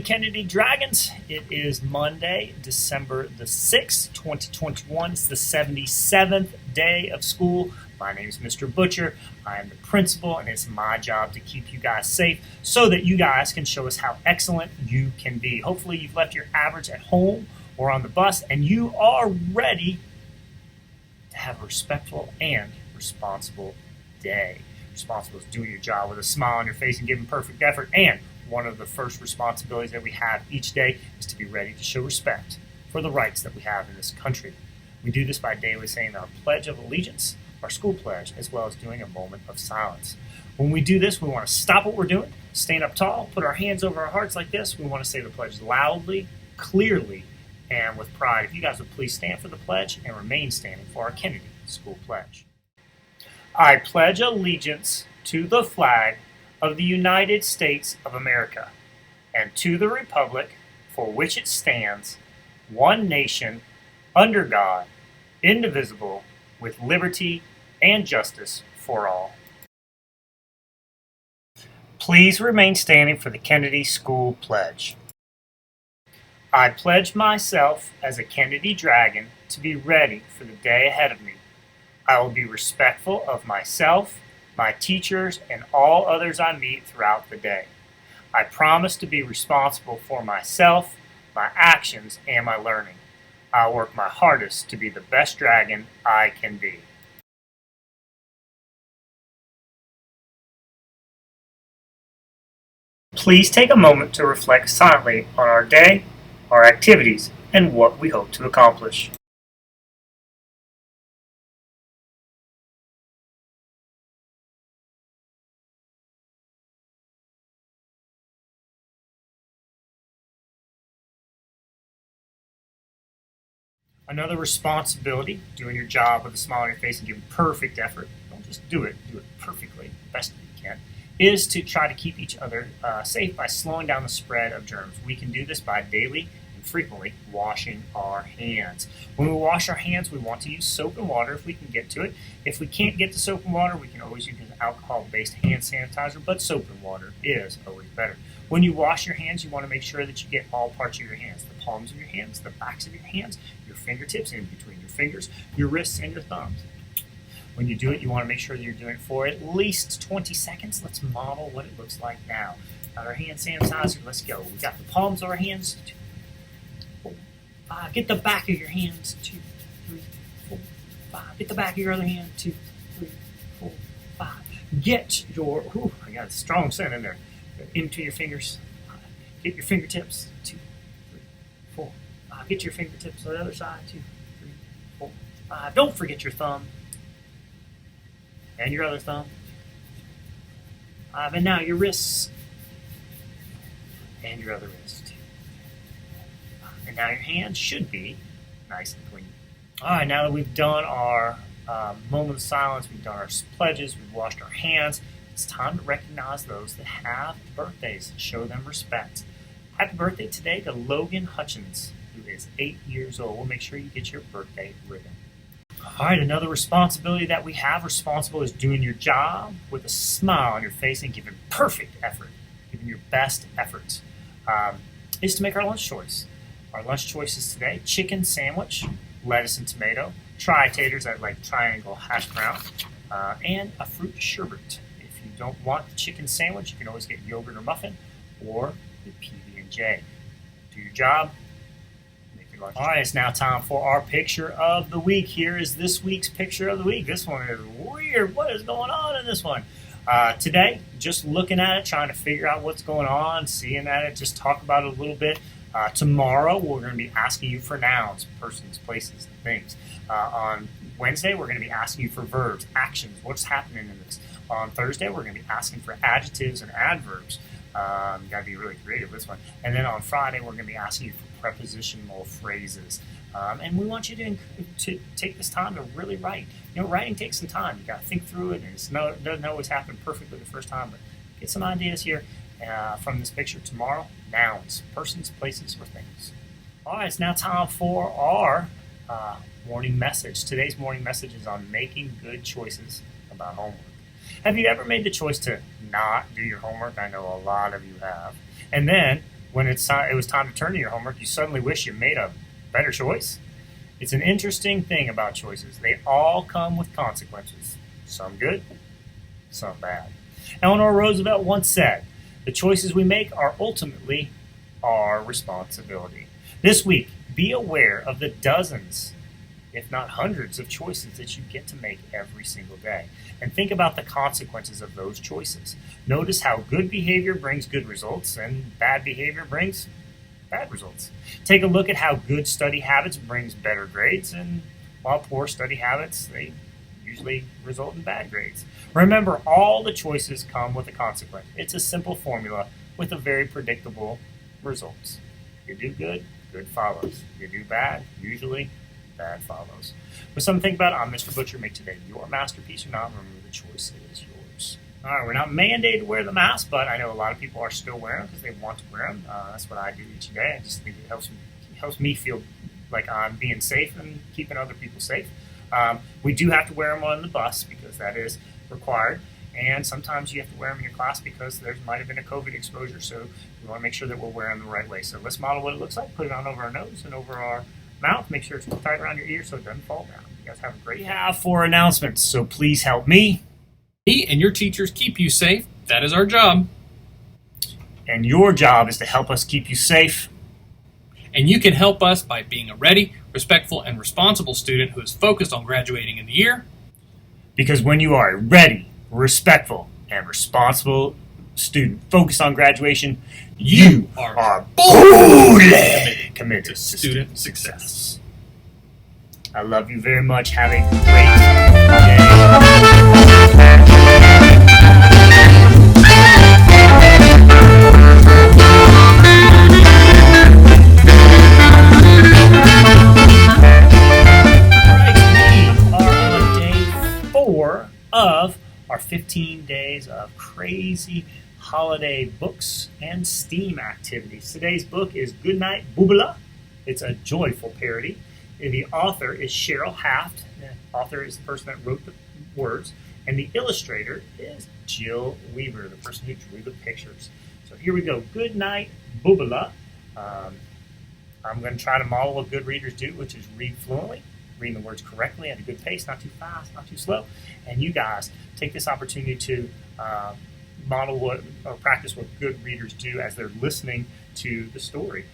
Kennedy Dragons. It is Monday, December the 6th, 2021. It's the 77th day of school. My name is Mr. Butcher. I am the principal, and it's my job to keep you guys safe so that you guys can show us how excellent you can be. Hopefully you've left your average at home or on the bus, and you are ready to have a respectful and responsible day. Responsible is doing your job with a smile on your face and giving perfect effort. And one of the first responsibilities that we have each day is to be ready to show respect for the rights that we have in this country. We do this by daily saying our Pledge of Allegiance, our school pledge, as well as doing a moment of silence. When we do this, we want to stop what we're doing, stand up tall, put our hands over our hearts like this. We want to say the pledge loudly, clearly, and with pride. If you guys would please stand for the pledge and remain standing for our Kennedy School Pledge. I pledge allegiance to the flag of the United States of America and to the republic for which it stands, one nation, under God, indivisible, with liberty and justice for all. Please remain standing for the Kennedy School Pledge. I pledge myself as a Kennedy Dragon to be ready for the day ahead of me. I will be respectful of myself, my teachers, and all others I meet throughout the day. I promise to be responsible for myself, my actions, and my learning. I'll work my hardest to be the best dragon I can be. Please take a moment to reflect silently on our day, our activities, and what we hope to accomplish. Another responsibility, doing your job with a smile on your face and giving perfect effort, don't just do it perfectly, best you can, is to try to keep each other safe by slowing down the spread of germs. We can do this by daily and frequently washing our hands. When we wash our hands, we want to use soap and water if we can get to it. If we can't get to soap and water, we can always use an alcohol-based hand sanitizer, but soap and water is always better. When you wash your hands, you want to make sure that you get all parts of your hands, the palms of your hands, the backs of your hands, your fingertips in between your fingers, your wrists, and your thumbs. When you do it, you want to make sure that you're doing it for at least 20 seconds. Let's model what it looks like now. Got our hand sanitizer. Let's go. We got the palms of our hands. 2, 4, 5. Get the back of your hands. 2, 3, 4, 5. Get the back of your other hand. 2, 3, 4, 5. Get your, I got a strong scent in there. Into your fingers. 5. Get your fingertips. 2, 3, 4, 5. Get your fingertips on the other side. 2, 3, 4, 5. Don't forget your thumb. And your other thumb. 5. And now your wrists. And your other wrist. 5. And now your hands should be nice and clean. All right, now that we've done our moment of silence, we've done our pledges, we've washed our hands, it's time to recognize those that have birthdays and show them respect. Happy birthday today to Logan Hutchins, who is 8 years old. We'll make sure you get your birthday ribbon. All right, another responsibility that we have, responsible, is doing your job with a smile on your face and giving perfect effort, giving your best efforts, is to make our lunch choice. Our lunch choices today: chicken sandwich, lettuce and tomato, tri-taters, I like triangle hash brown, and a fruit sherbet. If you don't want the chicken sandwich, you can always get yogurt or muffin, or the PB&J. Do your job. All right, it's now time for our picture of the week. Here is this week's picture of the week. This one is weird. What is going on in this one? Today, just looking at it, trying to figure out what's going on, seeing at it, just talk about it a little bit. Tomorrow, we're going to be asking you for nouns, persons, places, and things. On Wednesday, we're going to be asking you for verbs, actions, what's happening in this. On Thursday, we're going to be asking for adjectives and adverbs. You got to be really creative with this one. And then on Friday, we're going to be asking you for prepositional phrases. And we want you to take this time to really write. You know, writing takes some time. You got to think through it, and it doesn't always happen perfectly the first time, but get some ideas here from this picture. Tomorrow, nouns, persons, places, or things. All right, it's now time for our morning message. Today's morning message is on making good choices about homework. Have you ever made the choice to not do your homework? I know a lot of you have. And then when it was time to turn to your homework, you suddenly wish you made a better choice? It's an interesting thing about choices. They all come with consequences, some good, some bad. Eleanor Roosevelt once said, "The choices we make are ultimately our responsibility." This week, be aware of the dozens, if not hundreds, of choices that you get to make every single day. And think about the consequences of those choices. Notice how good behavior brings good results and bad behavior brings bad results. Take a look at how good study habits brings better grades, and while poor study habits, they usually result in bad grades. Remember, all the choices come with a consequence. It's a simple formula with a very predictable results. You do good, good follows. You do bad, usually bad follows. With something to think about, I'm Mr. Butcher. Make today your masterpiece or not. Remember, the choice is yours. All right, we're not mandated to wear the mask, but I know a lot of people are still wearing them because they want to wear them. That's what I do each day. I just think it helps me feel like I'm being safe and keeping other people safe. We do have to wear them on the bus because that is required. And sometimes you have to wear them in your class because there might have been a COVID exposure. So we want to make sure that we're wearing them the right way. So let's model what it looks like. Put it on over our nose and over our mouth. Make sure it's tight around your ear so it doesn't fall down. You guys have a great day. We have 4 announcements, so please help me. Me and your teachers keep you safe. That is our job. And your job is to help us keep you safe. And you can help us by being a ready, respectful, and responsible student who is focused on graduating in the year. Because when you are a ready, respectful, and responsible student focused on graduation, you are fully committed to student success. I love you very much. Have a of our 15 days of crazy holiday books and STEAM activities. Today's book is Goodnight Boobala. It's a joyful parody. The author is Cheryl Haft. The author is the person that wrote the words. And the illustrator is Jill Weaver, the person who drew the pictures. So here we go. Goodnight Boobala. I'm going to try to model what good readers do, which is read fluently, reading the words correctly at a good pace, not too fast, not too slow. And you guys take this opportunity to model what or practice what good readers do as they're listening to the story.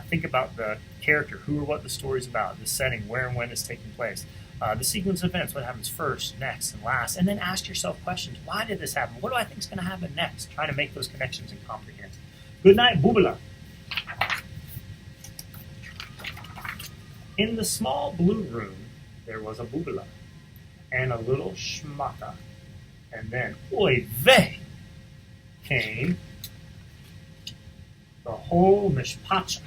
Think about the character, who or what the story's about, the setting, where and when it's taking place, the sequence of events, what happens first, next, and last, and then ask yourself questions. Why did this happen? What do I think is going to happen next? Try to make those connections and comprehend. Good night, Boobala. In the small blue room, there was a Boobala and a little schmata. And then, oy vey, came the whole mishpacha.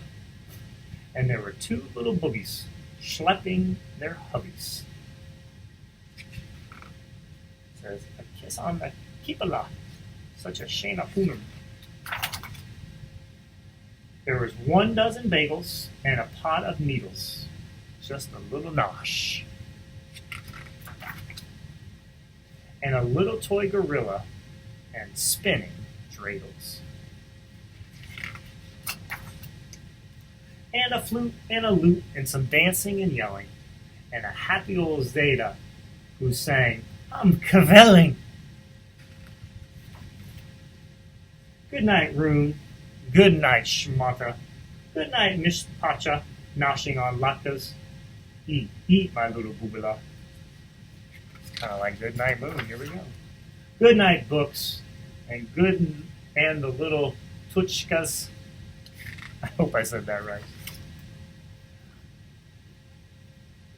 And there were 2 little boogies schlepping their hubbies. It says, a kiss on the kipala, such a shana punum. There was 1 dozen bagels and a pot of needles. Just a little nosh. And a little toy gorilla and spinning dreidels. And a flute and a lute and some dancing and yelling. And a happy old Zeta who sang, "I'm cavelling." Good night, Rune. Good night, Schmata. Good night, Miss Pacha, noshing on lattes. Eat, my little Boobala. Kind of like Good Night Moon. Here we go. Good night, books, and the little tuchkas. I hope I said that right.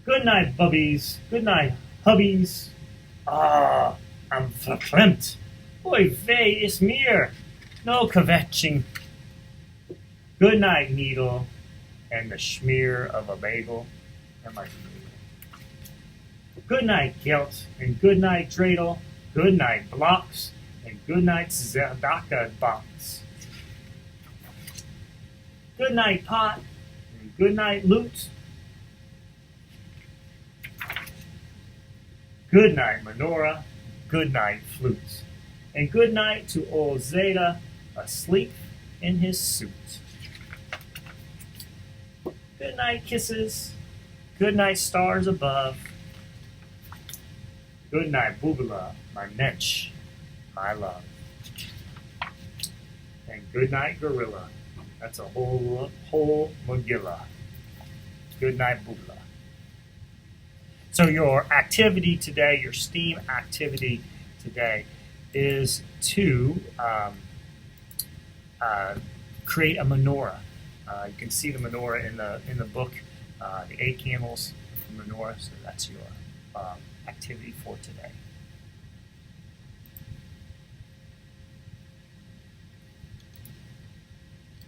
Good night, bubbies. Good night, hubbies. I'm verklempt. Oy vey, is mir. No kvetching. Good night, needle, and the schmear of a bagel. Good night, guilt, and good night, dreidel. Good night, blocks, and good night, Zadaka box. Good night, pot, and good night, loot. Good night, menorah. Good night, flutes. And good night to old Zeta, asleep in his suit. Good night kisses. Good night stars above. Good night Bubala, my mensch, my love. And good night gorilla. That's a whole Megillah. Good night Bubala. So your activity today, your STEAM activity today, is to create a menorah. You can see the menorah in the book, the 8 candles, the menorah. So that's your activity for today.